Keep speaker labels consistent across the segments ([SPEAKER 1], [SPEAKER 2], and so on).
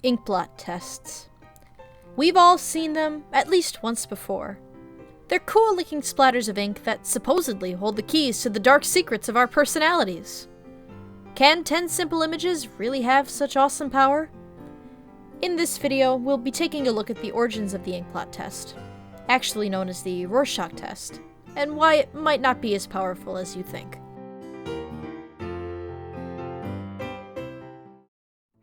[SPEAKER 1] Inkblot tests. We've all seen them at least once before. They're cool-looking splatters of ink that supposedly hold the keys to the dark secrets of our personalities. Can 10 simple images really have such awesome power? In this video, we'll be taking a look at the origins of the Inkblot test, actually known as the Rorschach test, and why it might not be as powerful as you think.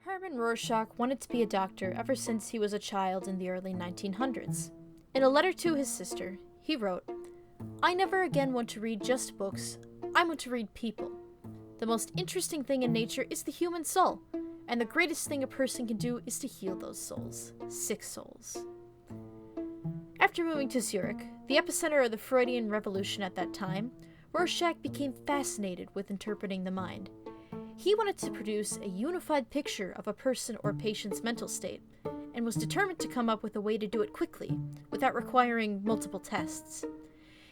[SPEAKER 1] Hermann Rorschach wanted to be a doctor ever since he was a child in the early 1900s. In a letter to his sister, he wrote, "I never again want to read just books, I want to read people. The most interesting thing in nature is the human soul, and the greatest thing a person can do is to heal those souls, sick souls." After moving to Zurich, the epicenter of the Freudian revolution at that time, Rorschach became fascinated with interpreting the mind. He wanted to produce a unified picture of a person or patient's mental state, and was determined to come up with a way to do it quickly, without requiring multiple tests.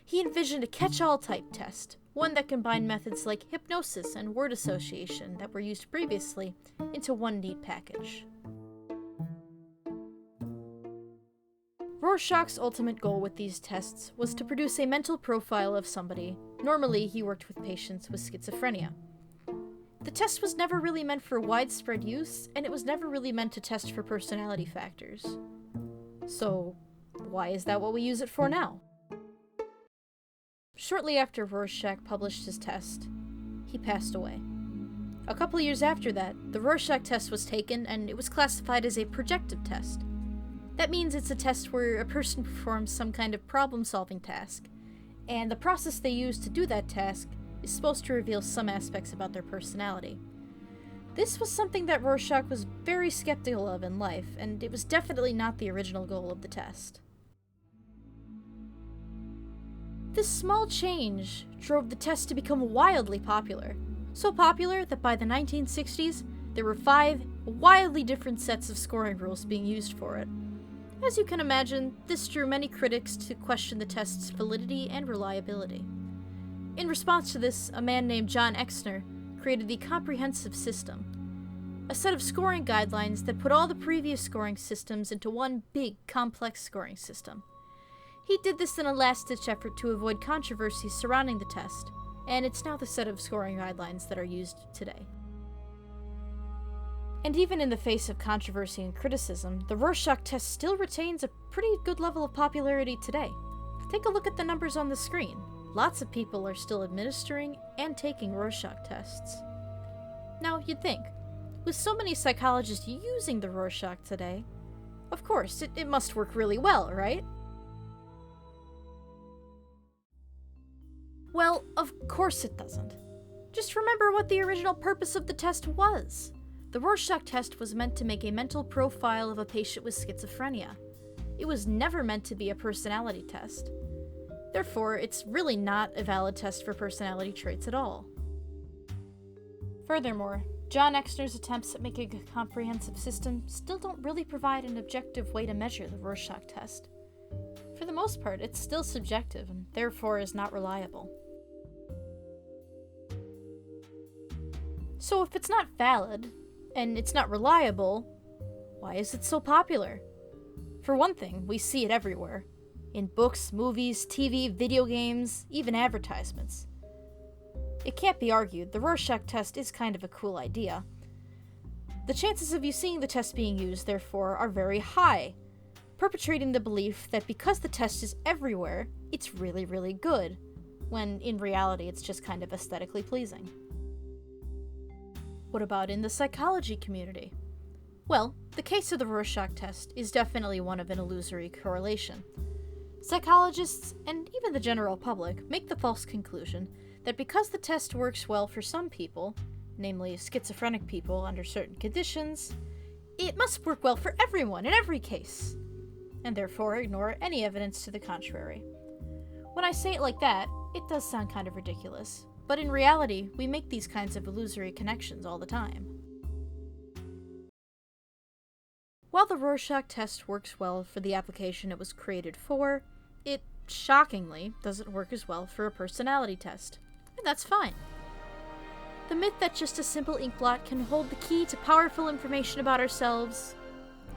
[SPEAKER 1] He envisioned a catch-all type test, one that combined methods like hypnosis and word association that were used previously into one neat package. Rorschach's ultimate goal with these tests was to produce a mental profile of somebody. Normally, he worked with patients with schizophrenia. The test was never really meant for widespread use, and it was never really meant to test for personality factors. So, why is that what we use it for now? Shortly after Rorschach published his test, he passed away. A couple years after that, the Rorschach test was taken, and it was classified as a projective test. That means it's a test where a person performs some kind of problem-solving task, and the process they use to do that task is supposed to reveal some aspects about their personality. This was something that Rorschach was very skeptical of in life, and it was definitely not the original goal of the test. This small change drove the test to become wildly popular. So popular that by the 1960s, there were 5 wildly different sets of scoring rules being used for it. As you can imagine, this drew many critics to question the test's validity and reliability. In response to this, a man named John Exner created the comprehensive system, a set of scoring guidelines that put all the previous scoring systems into one big, complex scoring system. He did this in a last-ditch effort to avoid controversies surrounding the test, and it's now the set of scoring guidelines that are used today. And even in the face of controversy and criticism, the Rorschach test still retains a pretty good level of popularity today. Take a look at the numbers on the screen. Lots of people are still administering and taking Rorschach tests. Now, you'd think, with so many psychologists using the Rorschach today, of course, it must work really well, right? Well, of course it doesn't. Just remember what the original purpose of the test was. The Rorschach test was meant to make a mental profile of a patient with schizophrenia. It was never meant to be a personality test. Therefore, it's really not a valid test for personality traits at all. Furthermore, John Exner's attempts at making a comprehensive system still don't really provide an objective way to measure the Rorschach test. For the most part, it's still subjective and therefore is not reliable. So if it's not valid, and it's not reliable, why is it so popular? For one thing, we see it everywhere. In books, movies, TV, video games, even advertisements. It can't be argued, the Rorschach test is kind of a cool idea. The chances of you seeing the test being used, therefore, are very high, perpetrating the belief that because the test is everywhere, it's really, really good, when in reality it's just kind of aesthetically pleasing. What about in the psychology community? Well, the case of the Rorschach test is definitely one of an illusory correlation. Psychologists, and even the general public, make the false conclusion that because the test works well for some people, namely schizophrenic people under certain conditions, it must work well for everyone in every case, and therefore ignore any evidence to the contrary. When I say it like that, it does sound kind of ridiculous, but in reality, we make these kinds of illusory connections all the time. While the Rorschach test works well for the application it was created for, it, shockingly, doesn't work as well for a personality test. And that's fine. The myth that just a simple inkblot can hold the key to powerful information about ourselves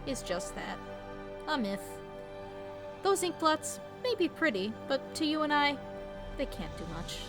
[SPEAKER 1] is just that, a myth. Those ink blots may be pretty, but to you and I, they can't do much.